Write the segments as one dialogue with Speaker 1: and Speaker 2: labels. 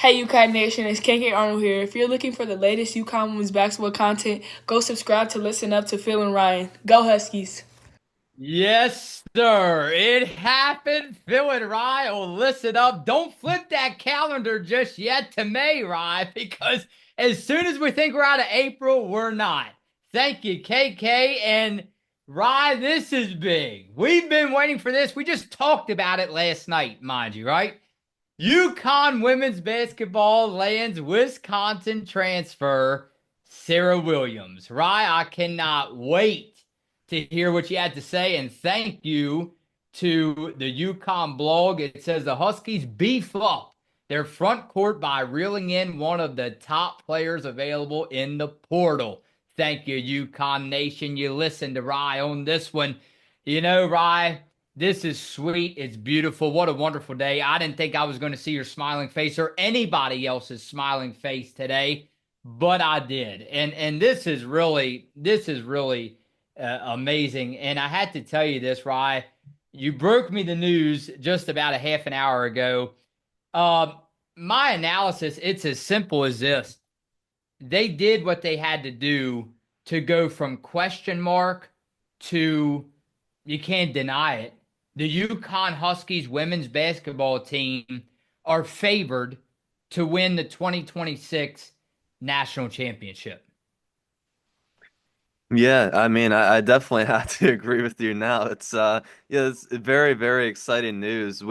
Speaker 1: Hey UConn Nation, it's KK Arnold here. If you're looking for the latest UConn women's basketball content, go subscribe to Listen Up to Phil and Ryan. Go Huskies!
Speaker 2: Yes, sir. It happened. Phil and Rye will listen up. Don't flip that calendar just yet to May, Rye, because as soon as we think we're out of April, we're not. Thank you, KK. And Rye, this is big. We've been waiting for this. We just talked about it last night, mind you, right? UConn women's basketball lands Wisconsin transfer Serah Williams. Rye, I cannot wait to hear what you had to say, and thank you to the UConn blog. It says the Huskies beef up their front court by reeling in one of the top players available in the portal. Thank you, UConn Nation. You listened to Rye on this one. You know, Rye, this is sweet. It's beautiful. What a wonderful day. I didn't think I was going to see your smiling face or anybody else's smiling face today, but I did. And this is really amazing. And I had to tell you this, Rye. You broke me the news just about a half an hour ago. Uh, my analysis, it's as simple as this. They did what they had to do to go from question mark to you can't deny it. The UConn Huskies women's basketball team are favored to win the 2026 national championship.
Speaker 3: Yeah, I mean, I definitely have to agree with you now. Yeah, it's very, very exciting news.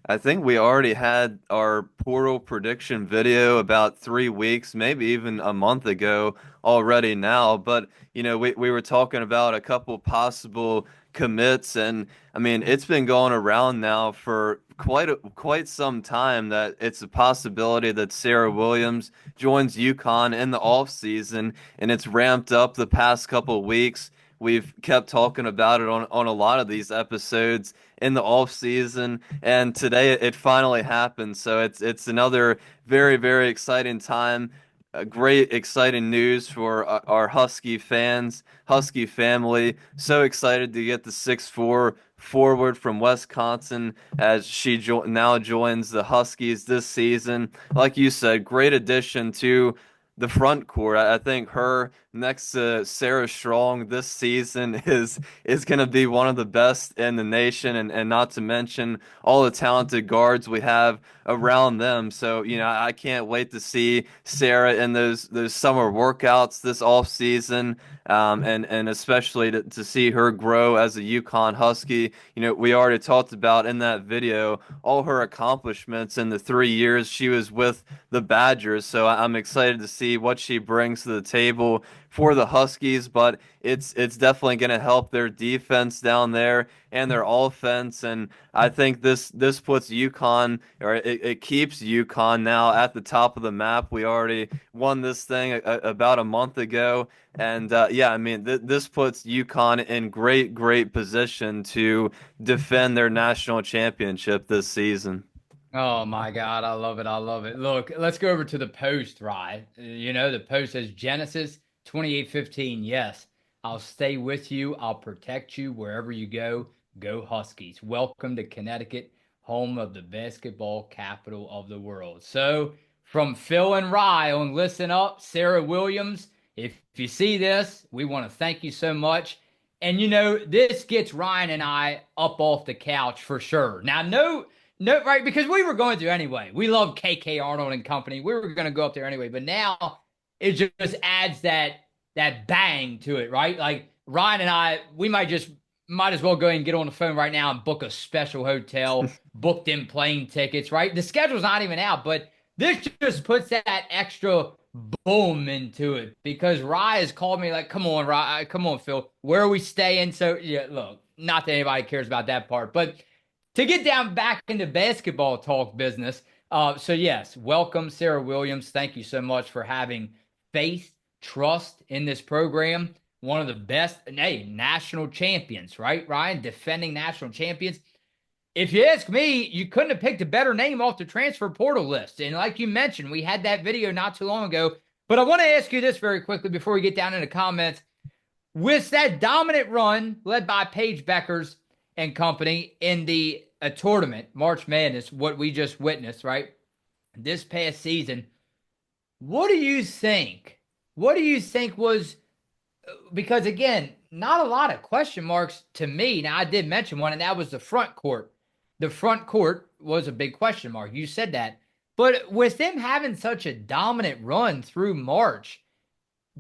Speaker 3: I think we already had our portal prediction video about 3 weeks, maybe even a month ago already now. But, we were talking about a couple possible commits, and I mean, it's been going around now for quite some time that it's a possibility that Serah Williams joins UConn in the offseason, and it's ramped up the past couple of weeks. We've kept talking about it on a lot of these episodes in the off season, and today it finally happened. So it's another very, very exciting time. Great exciting news for our Husky fans, Husky family. So excited to get the 6'4" forward from Wisconsin as she now joins the Huskies this season. Like you said, great addition to the front court. I think her next to Sarah Strong this season is going to be one of the best in the nation, and not to mention all the talented guards we have around them. So, I can't wait to see Sarah in those summer workouts this off season, and especially to see her grow as a UConn Husky. We already talked about in that video all her accomplishments in the 3 years she was with the Badgers. So I'm excited to see what she brings to the table for the Huskies, but it's definitely going to help their defense down there and their offense. And I think this puts UConn, or it keeps UConn now at the top of the map. We already won this thing about a month ago, and yeah, I mean this puts UConn in great position to defend their national championship this season.
Speaker 2: Oh my God, I love it. I love it. Look, let's go over to the post, right? The post says Genesis 28:15. Yes, I'll stay with you. I'll protect you wherever you go. Go Huskies. Welcome to Connecticut, home of the basketball capital of the world. So, from Phil and Rye on Listen Up, Serah Williams, if you see this, we want to thank you so much. And this gets Ryan and I up off the couch for sure. Now, no, right? Because we were going to anyway. We love KK Arnold and company. We were going to go up there anyway. But now it just adds that bang to it, right? Like Ryan and I, we might as well go ahead and get on the phone right now and book a special hotel, book them plane tickets, right? The schedule's not even out, but this just puts that extra boom into it because Rye has called me like, come on, Rye, come on, Phil, where are we staying? So yeah, look, not that anybody cares about that part, but to get down back into basketball talk business. So yes, welcome, Serah Williams. Thank you so much for having faith, trust in this program. One of the best, hey, national champions, right, Ryan? Defending national champions. If you ask me, you couldn't have picked a better name off the transfer portal list. And like you mentioned, we had that video not too long ago. But I want to ask you this very quickly before we get down into comments. With that dominant run led by Paige Beckers and company in the tournament, March Madness, what we just witnessed, right? this past season. What do you think? What do you think was, because again, not a lot of question marks to me. Now, I did mention one, and that was the front court. The front court was a big question mark. You said that. But with them having such a dominant run through March,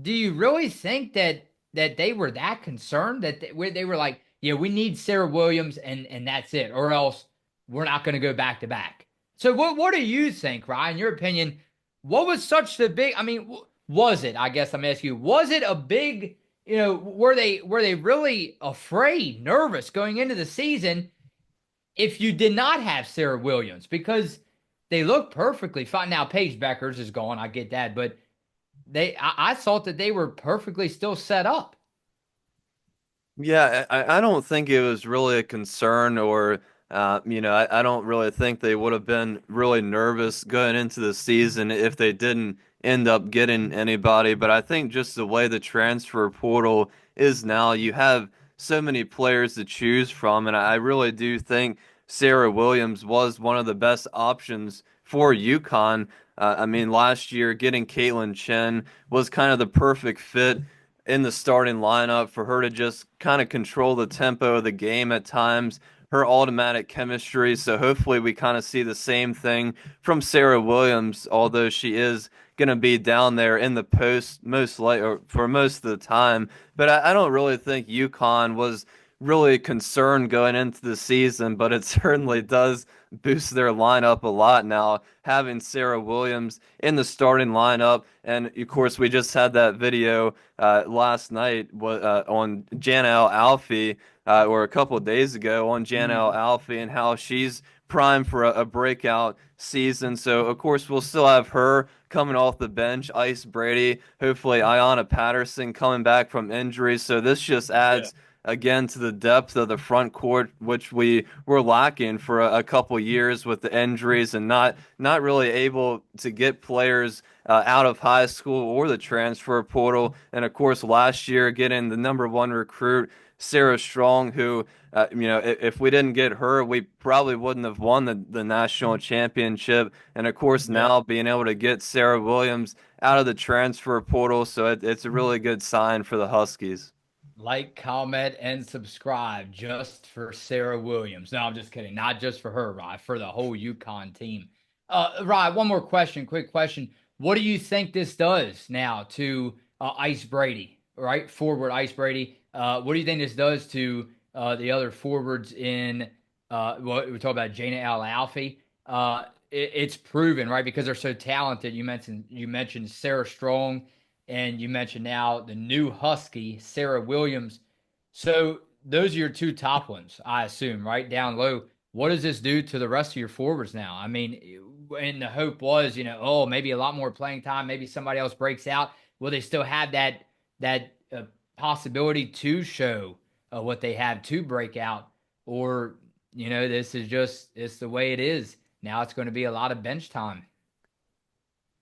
Speaker 2: do you really think that they were that concerned that they were like, yeah, we need Serah Williams and that's it, or else we're not going to go back to back? So what do you think, Ryan? In your opinion, what was such the big? I mean, was it? I guess I'm asking you. Was it a big? Were they really afraid, nervous going into the season if you did not have Serah Williams, because they look perfectly fine. Now Paige Beckers is gone, I get that, but I thought that they were perfectly still set up.
Speaker 3: Yeah, I don't think it was really a concern or, I don't really think they would have been really nervous going into the season if they didn't end up getting anybody. But I think just the way the transfer portal is now, you have so many players to choose from. And I really do think Serah Williams was one of the best options for UConn. I mean, last year getting Caitlin Chen was kind of the perfect fit in the starting lineup for her to just kind of control the tempo of the game at times, her automatic chemistry. So hopefully we kind of see the same thing from Serah Williams, although she is going to be down there in the post most like or for most of the time. But I don't really think UConn was really concerned going into the season, but it certainly does boost their lineup a lot now, having Serah Williams in the starting lineup. And of course, we just had that video last night on Janelle Alfie, or a couple of days ago on Janelle Alfie, and how she's primed for a breakout season. So, of course, we'll still have her coming off the bench, Ice Brady, hopefully Ayanna Patterson coming back from injuries. So this just adds again to the depth of the front court, which we were lacking for a couple years with the injuries and not really able to get players out of high school or the transfer portal. And of course, last year getting the number one recruit, Sarah Strong, who if we didn't get her, we probably wouldn't have won the national championship. And of course, now being able to get Serah Williams out of the transfer portal, so it's a really good sign for the Huskies.
Speaker 2: Like, comment, and subscribe just for Serah Williams. No, I'm just kidding. Not just for her, Rye, for the whole UConn team. Rye, one more question, quick question. What do you think this does now to Ice Brady, right? Forward Ice Brady. What do you think this does to the other forwards in what we talk about, Jana Al Alfie? It's proven, right? Because they're so talented. You mentioned Sarah Strong, and you mentioned now the new Husky, Serah Williams. So those are your two top ones, I assume, right down low. What does this do to the rest of your forwards now? I mean, and the hope was, oh, maybe a lot more playing time, maybe somebody else breaks out. Will they still have that possibility to show what they have to break out, or this is just it's the way it is now? It's going to be a lot of bench time.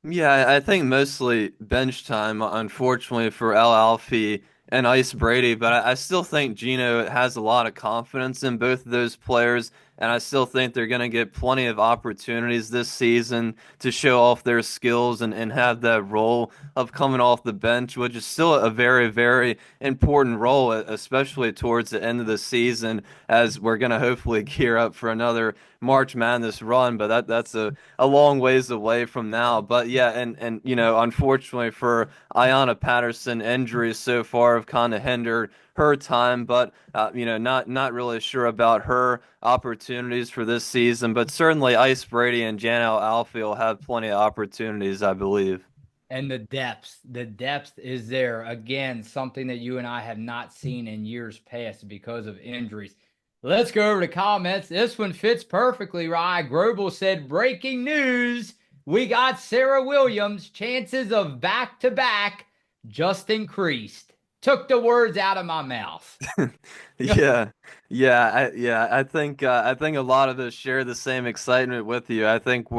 Speaker 3: Yeah, I think mostly bench time, unfortunately, for El Alfie and Ice Brady, but I still think Gino has a lot of confidence in both of those players, and I still think they're going to get plenty of opportunities this season to show off their skills and have that role of coming off the bench, which is still a very, very important role, especially towards the end of the season, as we're going to hopefully gear up for another March Madness run, but that's a long ways away from now. But yeah, and unfortunately for Ayanna Patterson, injuries so far have kind of hindered her time. But not really sure about her opportunities for this season. But certainly Ice Brady and Janelle Alfie will have plenty of opportunities, I believe.
Speaker 2: And the depth is there again, something that you and I have not seen in years past because of injuries. Let's go over to comments. This one fits perfectly, Rye. Grobel said, breaking news. We got Serah Williams. Chances of back-to-back just increased. Took the words out of my mouth.
Speaker 3: Yeah, I think a lot of us share the same excitement with you. I think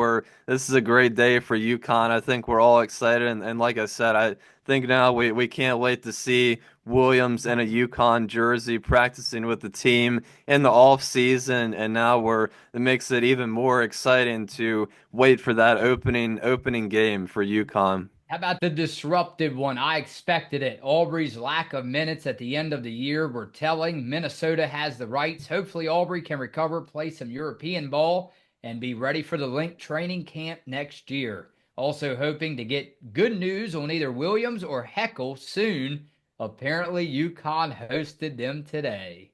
Speaker 3: this is a great day for UConn. I think we're all excited, and like I said, I think now we can't wait to see Williams in a UConn jersey practicing with the team in the off season, and now it makes it even more exciting to wait for that opening game for UConn.
Speaker 2: How about the disruptive one? I expected it. Aubrey's lack of minutes at the end of the year were telling. Minnesota has the rights. Hopefully, Aubrey can recover, play some European ball, and be ready for the Link training camp next year. Also, hoping to get good news on either Williams or Heckle soon. Apparently, UConn hosted them today.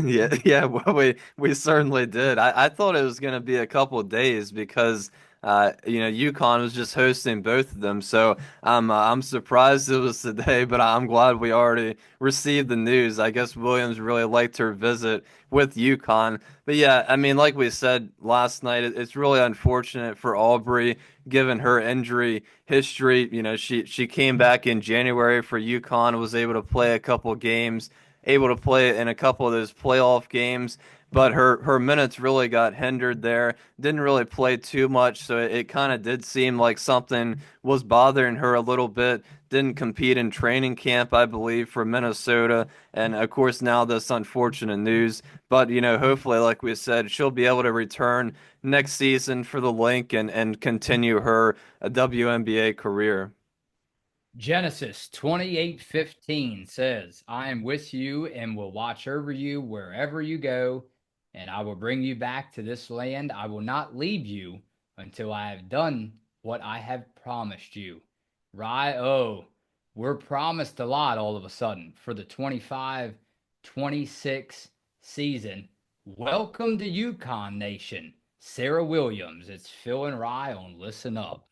Speaker 3: Yeah, yeah, well, we certainly did. I thought it was going to be a couple of days because UConn was just hosting both of them. So I'm surprised it was today, but I'm glad we already received the news. I guess Williams really liked her visit with UConn. But yeah, I mean, like we said last night, it's really unfortunate for Aubrey given her injury history. You know, she came back in January for UConn, was able to play a couple games, able to play in a couple of those playoff games, but her minutes really got hindered there. Didn't really play too much, so it kind of did seem like something was bothering her a little bit. Didn't compete in training camp, I believe, for Minnesota, and of course now this unfortunate news. But hopefully, like we said, she'll be able to return next season for the Link and continue her WNBA career.
Speaker 2: Genesis 28:15 says, I am with you and will watch over you wherever you go, and I will bring you back to this land. I will not leave you until I have done what I have promised you. Right? Oh, we're promised a lot all of a sudden for the 25-26 season. Welcome to UConn Nation. Serah Williams. It's Phil and Rye on Listen Up.